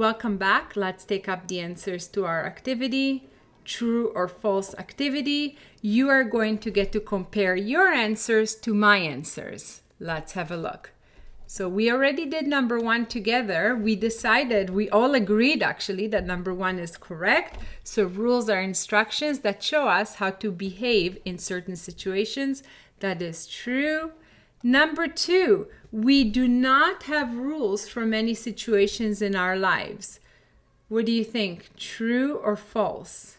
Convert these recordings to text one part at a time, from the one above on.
Welcome back. Let's take up the answers to our activity, true or false activity. You are going to get to compare your answers to my answers. Let's have a look. So we already did number one together. We all agreed actually that number one is correct. So rules are instructions that show us how to behave in certain situations. That is true. Number two, we do not have rules for many situations in our lives. What do you think? True or false?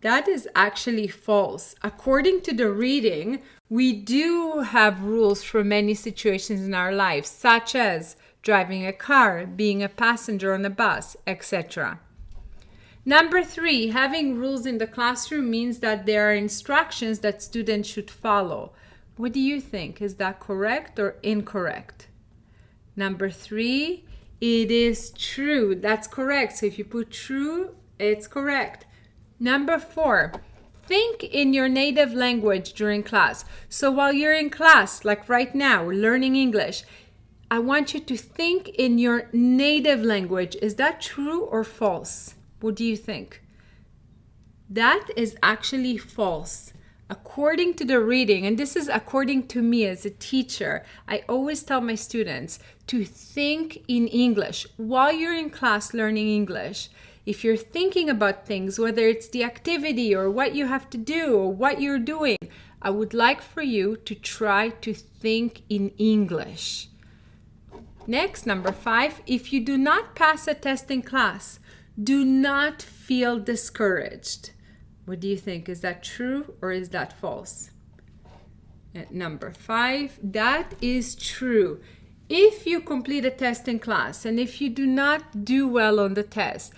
That is actually false. According to the reading, we do have rules for many situations in our lives, such as driving a car, being a passenger on a bus, etc. Number three, having rules in the classroom means that there are instructions that students should follow. What do you think? Is that correct or incorrect? Number three, it is true. That's correct. So if you put true, it's correct. Number four, think in your native language during class. So while you're in class, like right now, learning English, I want you to think in your native language. Is that true or false? What do you think? That is actually false. According to the reading, and this is according to me as a teacher, I always tell my students to think in English while you're in class learning English. If you're thinking about things, whether it's the activity or what you have to do or what you're doing, I would like for you to try to think in English. Next, number five, if you do not pass a test in class, do not feel discouraged. What do you think? Is that true or is that false? Number five, that is true. If you complete a test in class and if you do not do well on the test,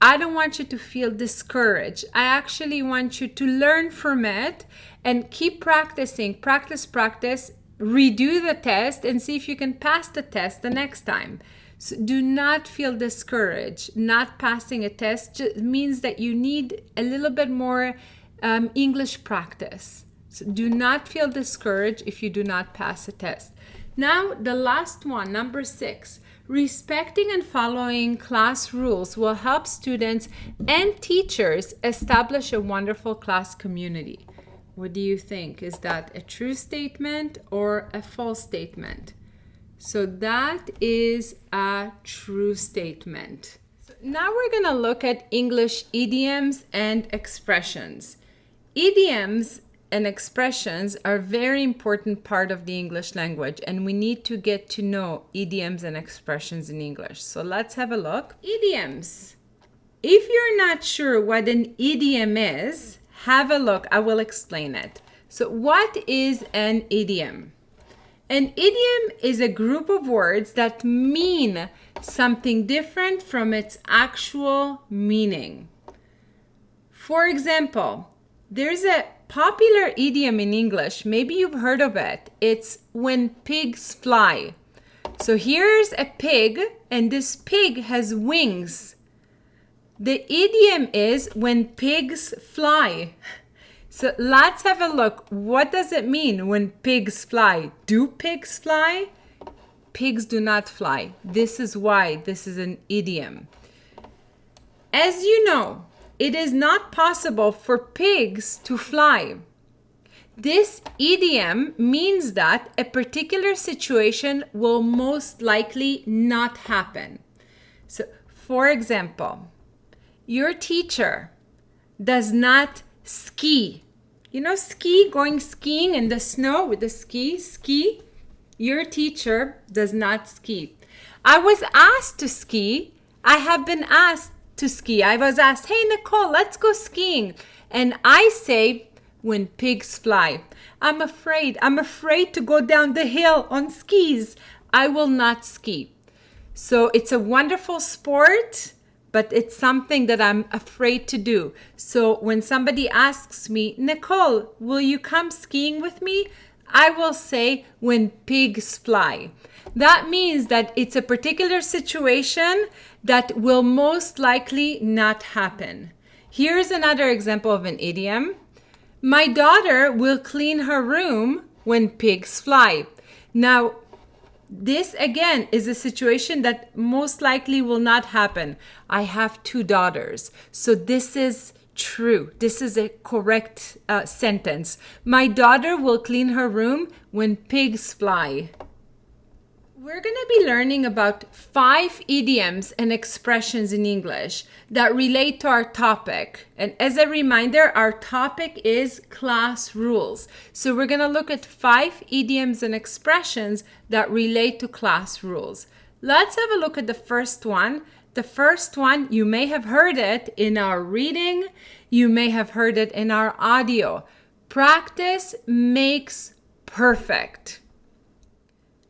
I don't want you to feel discouraged. I actually want you to learn from it and keep practicing. Practice, redo the test and see if you can pass the test the next time. So do not feel discouraged. Not passing a test just means that you need a little bit more English practice. So do not feel discouraged if you do not pass a test. Now, the last one, number six. Respecting and following class rules will help students and teachers establish a wonderful class community. What do you think? Is that a true statement or a false statement? So that is a true statement. So now we're going to look at English idioms and expressions. Idioms and expressions are a very important part of the English language, and we need to get to know idioms and expressions in English. So let's have a look. Idioms. If you're not sure what an idiom is, have a look. I will explain it. So what is an idiom? An idiom is a group of words that mean something different from its actual meaning. For example, there's a popular idiom in English, maybe you've heard of it. It's when pigs fly. So here's a pig, and this pig has wings. The idiom is when pigs fly. So let's have a look. What does it mean when pigs fly? Do pigs fly? Pigs do not fly. This is why this is an idiom. As you know, it is not possible for pigs to fly. This idiom means that a particular situation will most likely not happen. So, for example, your teacher does not ski. You know, ski, going skiing in the snow with the ski. Your teacher does not ski. I was asked to ski. I have been asked to ski. I was asked, hey, Nicole, let's go skiing. And I say, when pigs fly. I'm afraid to go down the hill on skis. I will not ski. So it's a wonderful sport, but it's something that I'm afraid to do. So when somebody asks me, Nicole, will you come skiing with me? I will say, when pigs fly. That means that it's a particular situation that will most likely not happen. Here's another example of an idiom. My daughter will clean her room when pigs fly. Now, This again is a situation that most likely will not happen. I have 2 daughters. So this is true. This is a correct sentence. My daughter will clean her room when pigs fly. We're going to be learning about 5 idioms and expressions in English that relate to our topic. And as a reminder, our topic is class rules. So we're going to look at 5 idioms and expressions that relate to class rules. Let's have a look at the first one. The first one, you may have heard it in our reading. You may have heard it in our audio. Practice makes perfect.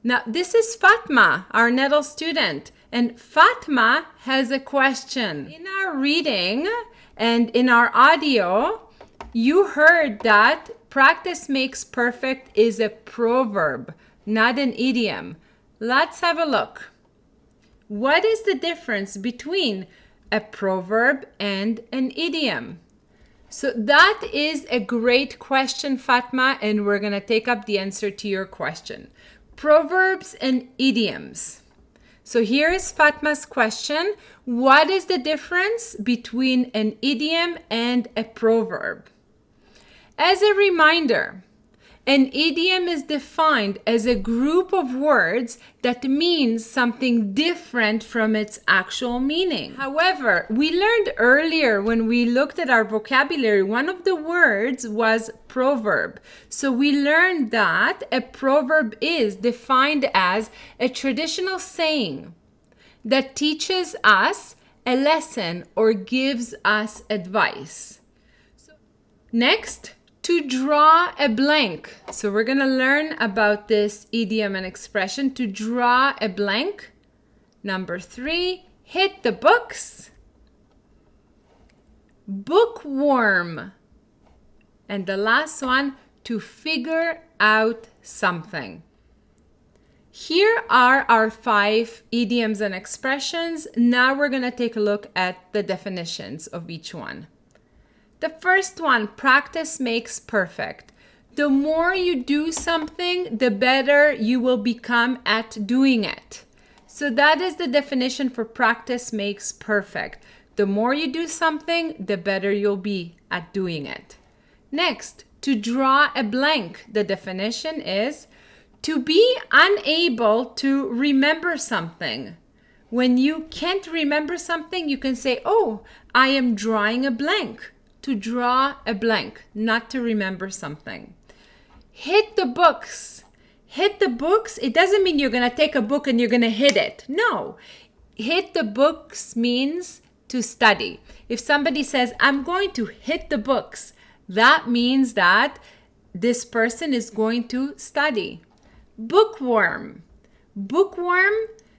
Now, this is Fatma, our NETOL student, and Fatma has a question. In our reading and in our audio, you heard that practice makes perfect is a proverb, not an idiom. Let's have a look. What is the difference between a proverb and an idiom? So that is a great question, Fatma, and we're going to take up the answer to your question. Proverbs and idioms. So here is Fatma's question. What is the difference between an idiom and a proverb? As a reminder, an idiom is defined as a group of words that means something different from its actual meaning. However, we learned earlier when we looked at our vocabulary, one of the words was proverb. So we learned that a proverb is defined as a traditional saying that teaches us a lesson or gives us advice. Next, to draw a blank. So we're going to learn about this idiom and expression, to draw a blank. Number 3, hit the books. Bookworm. And the last one, to figure out something. Here are our 5 idioms and expressions. Now we're going to take a look at the definitions of each one. The first one, practice makes perfect. The more you do something, the better you will become at doing it. So that is the definition for practice makes perfect. The more you do something, the better you'll be at doing it. Next, to draw a blank. The definition is to be unable to remember something. When you can't remember something, you can say, oh, I am drawing a blank. To draw a blank, not to remember something. Hit the books. Hit the books, it doesn't mean you're going to take a book and you're going to hit it. No. Hit the books means to study. If somebody says, I'm going to hit the books, that means that this person is going to study. Bookworm. Bookworm,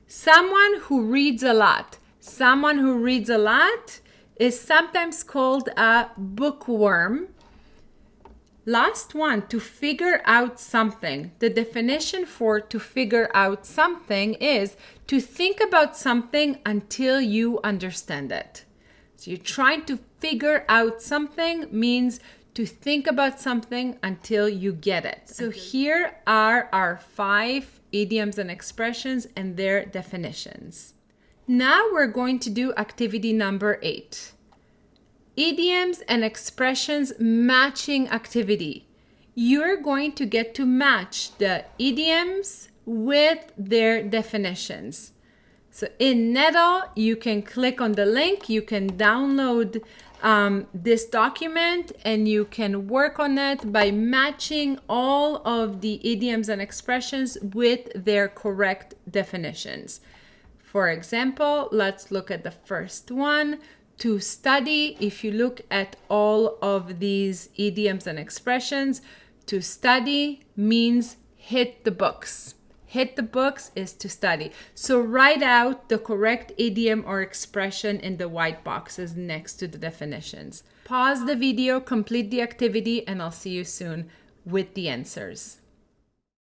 someone who reads a lot. Someone who reads a lot is sometimes called a bookworm. Last one, to figure out something. The definition for to figure out something is to think about something until you understand it. So you're trying to figure out something means to think about something until you get it. So here are our 5 idioms and expressions and their definitions. Now we're going to do activity number 8. Idioms and expressions matching activity. You're going to get to match the idioms with their definitions. So in NETOL, you can click on the link, you can download this document and you can work on it by matching all of the idioms and expressions with their correct definitions. For example, let's look at the first one. To study, if you look at all of these idioms and expressions, to study means hit the books. Hit the books is to study. So write out the correct idiom or expression in the white boxes next to the definitions. Pause the video, complete the activity, and I'll see you soon with the answers.